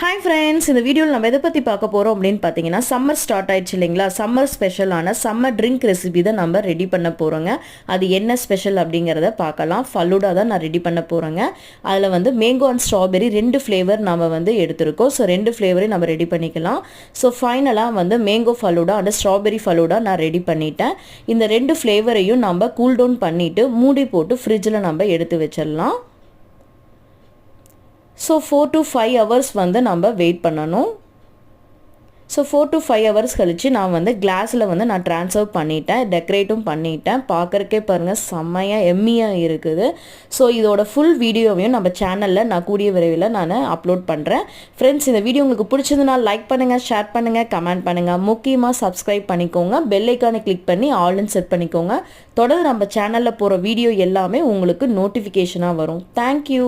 Hi friends, இந்த வீடியோல நம்ம எதை பத்தி பார்க்க போறோம் அப்படினு பாத்தீங்கன்னா சம்மர் ஸ்டார்ட் ஆயிடுச்சு இல்லீங்களா. சம்மர் ஸ்பெஷலான சம்மர் ட்ரிங்க் ரெசிபி தான் நம்ம ரெடி பண்ண போறோங்க. அது என்ன ஸ்பெஷல் அப்படிங்கறத பார்க்கலாம். ஃபலூடா தான் நான் ரெடி பண்ண போறேங்க. அதுல வந்து மேங்கோ அண்ட் ஸ்ட்ராபெரி ரெண்டு ஃப்ளேவர் நாம வந்து எடுத்துறோம். சோ ரெண்டு ஃப்ளேவரையும் நம்ம ரெடி பண்ணிக்கலாம். சோ ஃபைனலா வந்து mango falooda and strawberry falooda நான் ரெடி பண்ணிட்டேன். இந்த ரெண்டு ஃப்ளேவரையும் நம்ம கூல் டவுன் பண்ணிட்டு மூடி போட்டு ஃப்ரிட்ஜ்ல நம்ம எடுத்து வச்சிரலாம். So 4 to 5 hours வந்து நம்ம வெயிட் பண்ணணும். So 4 to 5 hours கழிச்சு நான் வந்து கிளாஸ்ல வந்து நான் ட்ரான்ஸ்ஃபர் பண்ணிட்டேன், டெக்கரேட்டும் பண்ணிட்டேன். பார்க்கறக்கே பாருங்க செம்மையா எம்மியா இருக்குது. ஸோ இதோட ஃபுல் வீடியோவையும் நம்ம சேனல்ல நான் கூடிய விரைவில் நான் அப்லோட் பண்ணுறேன். ஃப்ரெண்ட்ஸ், இந்த வீடியோ உங்களுக்கு பிடிச்சதுன்னா லைக் பண்ணுங்க, ஷேர் பண்ணுங்க, கமெண்ட் பண்ணுங்க. முக்கியமாக சப்ஸ்கிரைப் பண்ணிக்கோங்க, பெல் ஐக்கானை கிளிக் பண்ணி ஆல்னு செட் பண்ணிக்கோங்க. தொடர்ந்து நம்ம சேனல்ல போகிற வீடியோ எல்லாமே உங்களுக்கு நோட்டிஃபிகேஷனாக வரும். தேங்க்யூ.